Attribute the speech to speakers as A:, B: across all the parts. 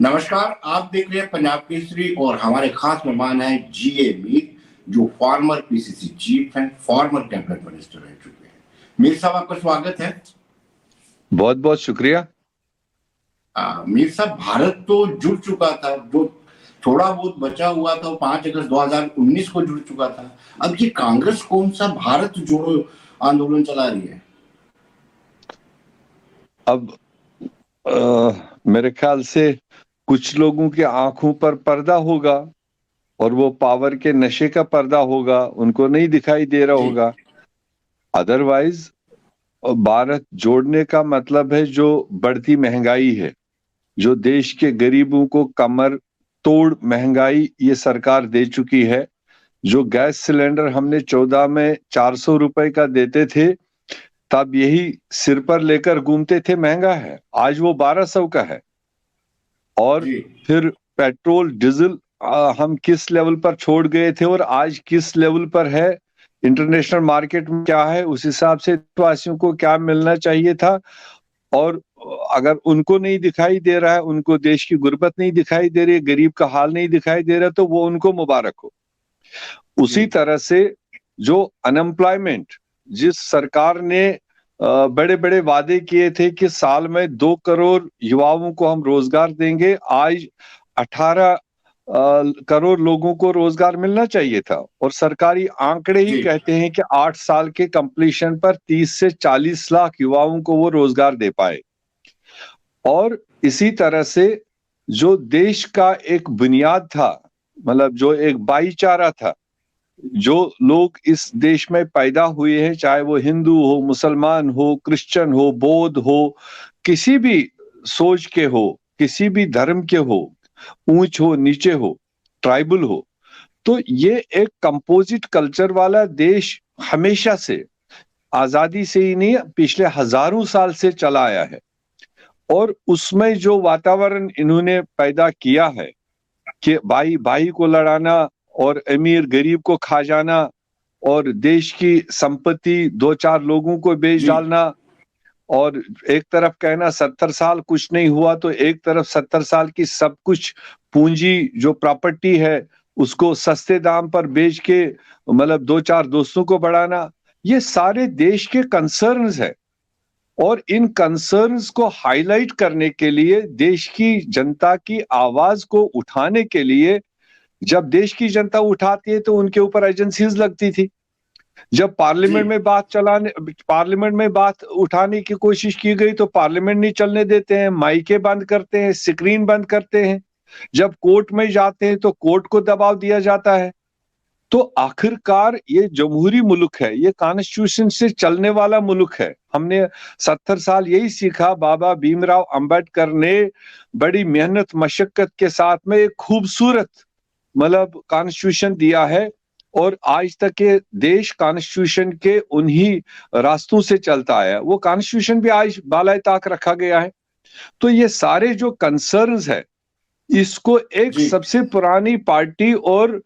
A: नमस्कार। आप देख रहे हैं पंजाब केसरी और हमारे खास मेहमान हैं जीए मीर, जो फॉर्मर पीसीसी चीफ हैं, फॉर्मर कैबिनेट मिनिस्टर रह चुके हैं। मीर साहब, आपका स्वागत है।
B: बहुत बहुत शुक्रिया।
A: मीर साहब, भारत तो जुड़ चुका था, जो थोड़ा बहुत बचा हुआ था वो 5 अगस्त 2019 को जुड़ चुका था। अब ये कांग्रेस कौन सा भारत जोड़ो आंदोलन चला रही है?
B: अब मेरे ख्याल से कुछ लोगों की आंखों पर पर्दा होगा और वो पावर के नशे का पर्दा होगा, उनको नहीं दिखाई दे रहा
A: जी
B: होगा। अदरवाइज भारत जोड़ने का मतलब है जो बढ़ती महंगाई है, जो देश के गरीबों को कमर तोड़ महंगाई ये सरकार दे चुकी है। जो गैस सिलेंडर हमने 14 में 400 रुपए का देते थे, तब यही सिर पर लेकर घूमते थे महंगा है, आज वो 1200 का है। और
A: जी
B: फिर पेट्रोल डीजल हम किस लेवल पर छोड़ गए थे और आज किस लेवल पर है, इंटरनेशनल मार्केट में क्या है, उस हिसाब से देशवासियों को क्या मिलना चाहिए था। और अगर उनको नहीं दिखाई दे रहा है, उनको देश की गुर्बत नहीं दिखाई दे रही है, गरीब का हाल नहीं दिखाई दे रहा, तो वो उनको मुबारक हो।
A: जी
B: उसी तरह से जो अनएम्प्लॉयमेंट, जिस सरकार ने बड़े बड़े वादे किए थे कि साल में 2 करोड़ युवाओं को हम रोजगार देंगे, आज 18 करोड़ लोगों को रोजगार मिलना चाहिए था। और सरकारी आंकड़े ही
A: जी
B: कहते हैं कि 8 साल के कंप्लीशन पर 30 से 40 लाख युवाओं को वो रोजगार दे पाए। और इसी तरह से जो देश का एक बुनियाद था, मतलब जो एक भाईचारा था, जो लोग इस देश में पैदा हुए हैं, चाहे वो हिंदू हो, मुसलमान हो, क्रिश्चियन हो, बौद्ध हो, किसी भी सोच के हो, किसी भी धर्म के हो, ऊंच हो नीचे हो, ट्राइबल हो, तो ये एक कंपोजिट कल्चर वाला देश हमेशा से, आजादी से ही नहीं, पिछले हजारों साल से चला आया है। और उसमें जो वातावरण इन्होंने पैदा किया है कि भाई भाई को लड़ाना और अमीर गरीब को खा जाना और देश की संपत्ति दो चार लोगों को बेच
A: जी
B: डालना, और एक तरफ कहना 70 साल कुछ नहीं हुआ, तो एक तरफ 70 साल की सब कुछ पूंजी जो प्रॉपर्टी है उसको सस्ते दाम पर बेच के मतलब दो चार दोस्तों को बढ़ाना, ये सारे देश के कंसर्न्स है। और इन कंसर्न्स को हाईलाइट करने के लिए, देश की जनता की आवाज को उठाने के लिए, जब देश की जनता उठाती है तो उनके ऊपर एजेंसीज लगती थी। जब
A: जी
B: पार्लियामेंट में बात उठाने की कोशिश की गई तो पार्लियामेंट नहीं चलने देते हैं, माइके बंद करते हैं, स्क्रीन बंद करते हैं। जब कोर्ट में जाते हैं तो कोर्ट को दबाव दिया जाता है। तो आखिरकार ये जमहूरी मुल्क है, ये कॉन्स्टिट्यूशन से चलने वाला मुल्क है। हमने 70 साल यही सीखा। बाबा भीमराव अंबेडकर ने बड़ी मेहनत मशक्कत के साथ में एक खूबसूरत मतलब कॉन्स्टिट्यूशन दिया है, और आज तक ये देश कॉन्स्टिट्यूशन के उन्हीं रास्तों से चलता आया। वो कॉन्स्टिट्यूशन भी आज बालाए ताक रखा गया है। तो ये सारे जो कंसर्न्स है, इसको एक
A: जी
B: सबसे पुरानी पार्टी और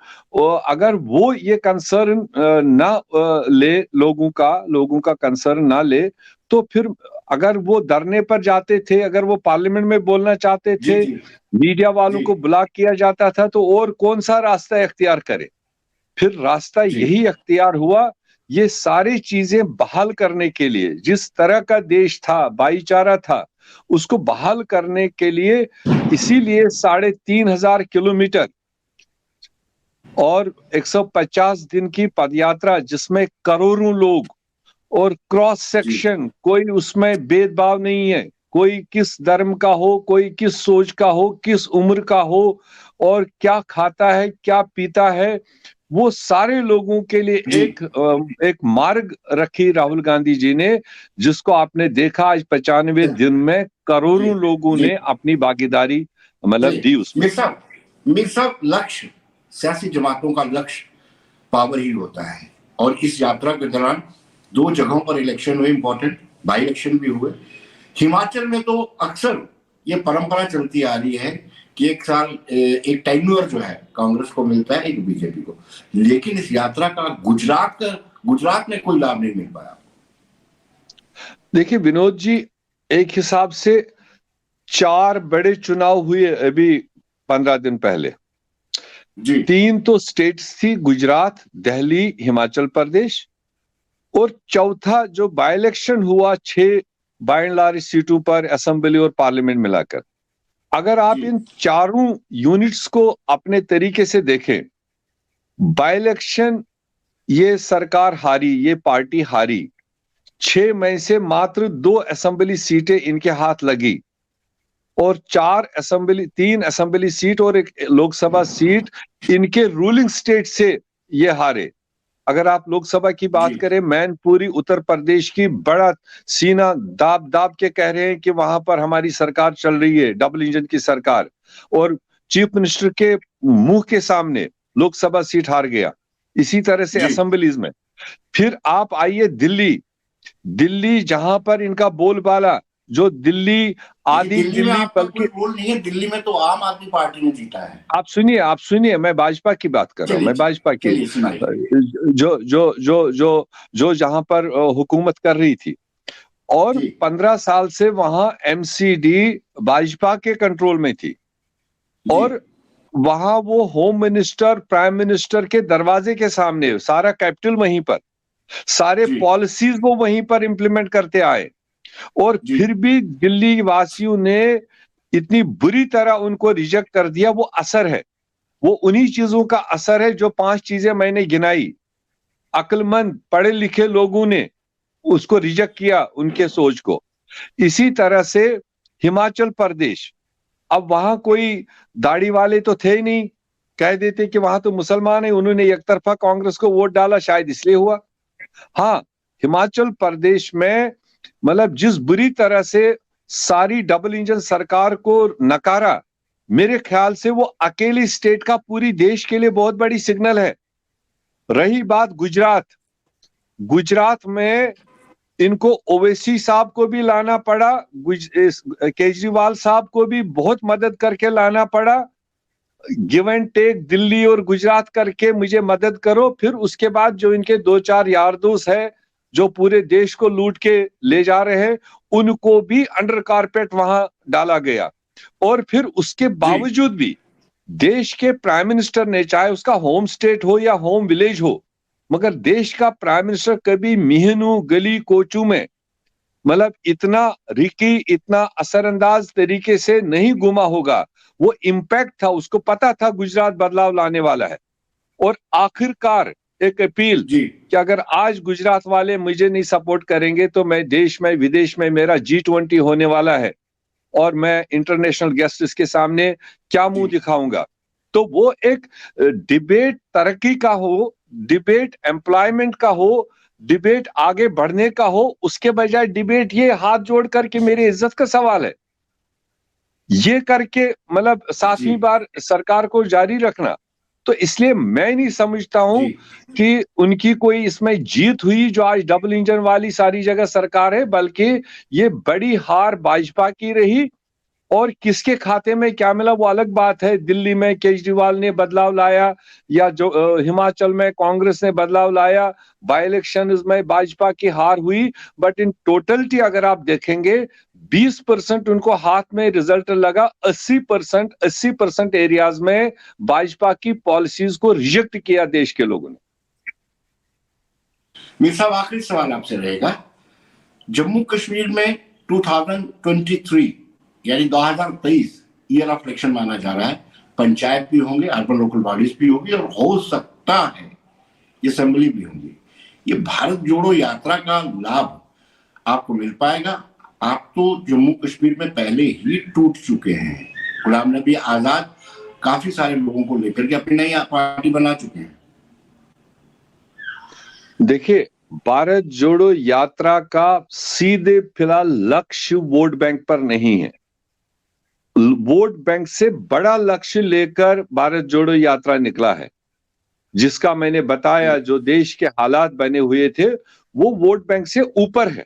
B: अगर वो ये कंसर्न ना ले, लोगों का कंसर्न ना ले, तो फिर अगर वो धरने पर जाते थे, अगर वो पार्लियामेंट में बोलना चाहते
A: जी
B: थे,
A: जी
B: मीडिया वालों
A: जी
B: को ब्लॉक किया जाता था, तो और कौन सा रास्ता इख्तियार करे। फिर रास्ता
A: जी
B: यही अख्तियार हुआ, ये सारी चीजें बहाल करने के लिए। जिस तरह का देश था, भाईचारा था, उसको बहाल करने के लिए, इसीलिए 3,500 किलोमीटर और 150 दिन की पदयात्रा, जिसमें करोड़ों लोग और क्रॉस
A: जी
B: सेक्शन, कोई उसमें भेदभाव नहीं है, कोई किस धर्म का हो, कोई किस सोच का हो, किस उम्र का हो, और क्या खाता है क्या पीता है, वो सारे लोगों के लिए
A: जी
B: एक मार्ग रखी राहुल गांधी जी ने, जिसको आपने देखा आज 95 दिन में
A: जी
B: करोड़ों लोगों
A: जी
B: ने अपनी भागीदारी मतलब
A: चलिए,
B: दी उसमें।
A: मीर साहब, लक्ष्य, सियासी जमातों का लक्ष्य पावर ही होता है। और इस यात्रा के दौरान 2 जगहों पर इलेक्शन हुए, इंपॉर्टेंट बाई इलेक्शन भी हुए। हिमाचल में तो अक्सर ये परंपरा चलती आ रही है कि एक साल एक टेन्योर जो है कांग्रेस को मिलता है, एक बीजेपी को। लेकिन इस यात्रा का गुजरात में कोई लाभ नहीं मिल पाया।
B: देखिए विनोद जी, एक हिसाब से 4 बड़े चुनाव हुए अभी 15 दिन पहले।
A: जी
B: 3 तो स्टेट्स थी, गुजरात, दिल्ली, हिमाचल प्रदेश, और चौथा जो बाय इलेक्शन हुआ 6 बाय एंड लार्ज सीटों पर असेंबली और पार्लियामेंट मिलाकर। अगर आप
A: जी
B: इन चारों यूनिट्स को अपने तरीके से देखें, बाय इलेक्शन ये सरकार हारी, ये पार्टी हारी, 6 मई से मात्र 2 असेंबली सीटें इनके हाथ लगी और 3 असेंबली सीट और 1 लोकसभा सीट इनके रूलिंग स्टेट से ये हारे। अगर आप लोकसभा की बात
A: जी
B: करें, मैनपुरी उत्तर प्रदेश की बड़ा सीना दाब दाब के कह रहे हैं कि वहां पर हमारी सरकार चल रही है, डबल इंजन की सरकार, और चीफ मिनिस्टर के मुंह के सामने लोकसभा सीट हार गया। इसी तरह से
A: जी
B: असेंबलीज में। फिर आप आइए दिल्ली जहां पर इनका बोलबाला, जो दिल्ली
A: देखिए,
B: आधी
A: दिल्ली में
B: दिल्ली
A: आपका कोई
B: बल्कि
A: रोल नहीं है। दिल्ली में तो आम आदमी पार्टी ने जीता है।
B: आप सुनिए, मैं भाजपा की बात कर रहा हूं,
A: चलिए
B: मैं भाजपा की,
A: चलिए सुनाइए।
B: जो जहां पर हुकूमत कर रही थी, और
A: जी
B: 15 साल से वहां एमसीडी भाजपा के कंट्रोल में थी,
A: जी
B: और वहां वो होम मिनिस्टर, प्राइम मिनिस्टर के दरवाजे के सामने, सारा कैपिटल वहीं पर, सारे
A: जी
B: पॉलिसीज वो वहीं पर इंप्लीमेंट करते आए, और
A: जी
B: फिर भी दिल्ली वासियों ने इतनी बुरी तरह उनको रिजेक्ट कर दिया। वो असर है, वो उन्हीं चीजों का असर है जो 5 चीजें मैंने गिनाई। अक्लमंद पढ़े लिखे लोगों ने उसको रिजेक्ट किया, उनके सोच को। इसी तरह से हिमाचल प्रदेश, अब वहां कोई दाढ़ी वाले तो थे ही नहीं, कह देते कि वहां तो मुसलमान है, उन्होंने एक तरफा कांग्रेस को वोट डाला, शायद इसलिए हुआ। हाँ, हिमाचल प्रदेश में मतलब जिस बुरी तरह से सारी डबल इंजन सरकार को नकारा, मेरे ख्याल से वो अकेली स्टेट का पूरी देश के लिए बहुत बड़ी सिग्नल है। रही बात गुजरात में इनको ओवैसी साहब को भी लाना पड़ा, केजरीवाल साहब को भी बहुत मदद करके लाना पड़ा, गिव एंड टेक, दिल्ली और गुजरात करके मुझे मदद करो। फिर उसके बाद जो इनके 2-4 यार दोस्त है जो पूरे देश को लूट के ले जा रहे हैं, उनको भी अंडर कारपेट वहां डाला गया। और फिर उसके
A: जी
B: बावजूद भी देश के प्राइम मिनिस्टर ने, चाहे उसका होम स्टेट हो या होम विलेज हो, मगर देश का प्राइम मिनिस्टर कभी मिहनू गली कोचू में मतलब इतना रिकी, इतना असरअंदाज तरीके से नहीं घुमा होगा। वो इम्पैक्ट था, उसको पता था गुजरात बदलाव लाने वाला है। और आखिरकार एक अपील
A: जी
B: कि अगर आज गुजरात वाले मुझे नहीं सपोर्ट करेंगे तो मैं देश में विदेश में, मेरा G20 होने वाला है और मैं इंटरनेशनल गेस्ट के सामने क्या मुंह
A: जी
B: दिखाऊंगा। तो वो एक डिबेट तरक्की का हो, डिबेट एम्प्लॉयमेंट का हो, डिबेट आगे बढ़ने का हो, उसके बजाय डिबेट ये हाथ जोड़ करके मेरी इज्जत का सवाल है, ये करके मतलब
A: जी
B: 7वीं बार सरकार को जारी रखना। तो इसलिए मैं नहीं समझता हूं
A: जी
B: कि उनकी कोई इसमें जीत हुई जो आज डबल इंजन वाली सारी जगह सरकार है, बल्कि ये बड़ी हार भाजपा की रही। और किसके खाते में क्या मिला वो अलग बात है। दिल्ली में केजरीवाल ने बदलाव लाया, या जो हिमाचल में कांग्रेस ने बदलाव लाया, बाय इलेक्शन में भाजपा की हार हुई, बट इन टोटलिटी अगर आप देखेंगे 20% उनको हाथ में रिजल्ट लगा, 80% एरियाज में भाजपा की पॉलिसीज को रिजेक्ट किया देश के लोगों ने।
A: मीर साहब, आखिरी सवाल आपसे रहेगा। जम्मू कश्मीर में 2023 यानी 2023 ईयर ऑफ इलेक्शन माना जा रहा है। पंचायत भी होंगे, अर्बन लोकल बॉडीज भी होगी, और हो सकता है असेंबली भी होंगी। ये भारत जोड़ो यात्रा का लाभ आपको मिल पाएगा। आप तो जम्मू कश्मीर में पहले ही टूट चुके हैं। गुलाम नबी आजाद काफी सारे लोगों को लेकर के अपनी नई पार्टी बना चुके हैं।
B: देखिए, भारत जोड़ो यात्रा का सीधे फिलहाल लक्ष्य वोट बैंक पर नहीं है। वोट बैंक से बड़ा लक्ष्य लेकर भारत जोड़ो यात्रा निकला है, जिसका मैंने बताया जो देश के हालात बने हुए थे वो वोट बैंक से ऊपर है।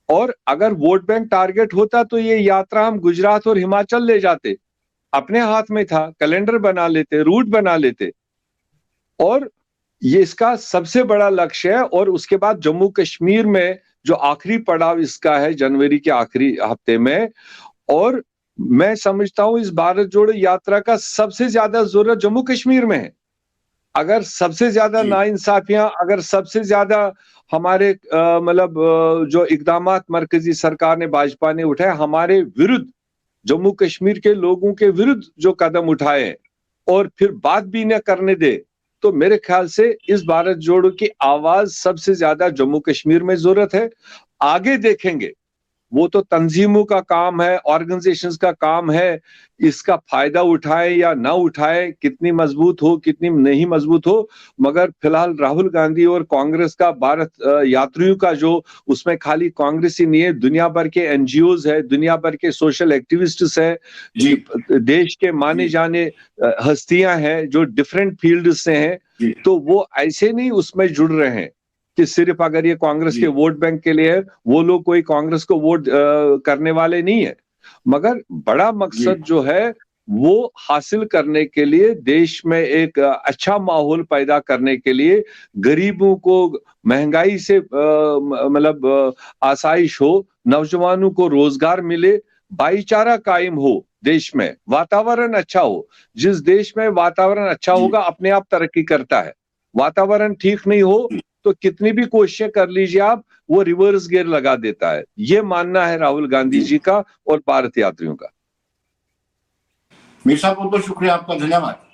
B: और अगर वोट बैंक टारगेट होता तो ये यात्रा हम गुजरात और हिमाचल ले जाते, अपने हाथ में था, कैलेंडर बना लेते, रूट बना लेते। और ये इसका सबसे बड़ा लक्ष्य है। और उसके बाद जम्मू कश्मीर में जो आखिरी पड़ाव इसका है जनवरी के आखिरी हफ्ते में, और मैं समझता हूं इस भारत जोड़ो यात्रा का सबसे ज्यादा जरूरत जम्मू कश्मीर में है। अगर सबसे ज्यादा
A: जी
B: नाइंसाफियां, अगर सबसे ज्यादा हमारे जो इकदामात मरकजी सरकार ने, भाजपा ने उठाए हमारे विरुद्ध, जम्मू कश्मीर के लोगों के विरुद्ध जो कदम उठाए और फिर बात भी न करने दे, तो मेरे ख्याल से इस भारत जोड़ो की आवाज सबसे ज्यादा जम्मू कश्मीर में जरूरत है। आगे देखेंगे, वो तो तंजीमों का काम है, ऑर्गेनाइजेशंस का काम है, इसका फायदा उठाए या ना उठाए, कितनी मजबूत हो कितनी नहीं मजबूत हो, मगर फिलहाल राहुल गांधी और कांग्रेस का भारत यात्रियों का जो, उसमें खाली कांग्रेस ही नहीं है, दुनिया भर के एनजीओज है, दुनिया भर के सोशल एक्टिविस्ट्स है,
A: जी
B: देश के माने
A: जी
B: जाने हस्तियां हैं जो डिफरेंट फील्ड से हैं,
A: जी
B: तो वो ऐसे नहीं उसमें जुड़ रहे हैं कि सिर्फ अगर ये कांग्रेस के
A: जी
B: वोट बैंक के लिए है, वो लोग कोई कांग्रेस को वोट करने वाले नहीं है, मगर बड़ा
A: जी
B: मकसद जो है वो हासिल करने के लिए, देश में एक अच्छा माहौल पैदा करने के लिए, गरीबों को महंगाई से आसाइश हो, नौजवानों को रोजगार मिले, भाईचारा कायम हो, देश में वातावरण अच्छा हो। जिस देश में वातावरण अच्छा
A: जी
B: होगा अपने आप तरक्की करता है। वातावरण ठीक नहीं हो तो कितनी भी कोशिशें कर लीजिए आप, वो रिवर्स गियर लगा देता है। ये मानना है राहुल गांधी
A: जी
B: जी का और भारत यात्रियों का।
A: मीर साहब, बहुत बहुत शुक्रिया आपका, धन्यवाद।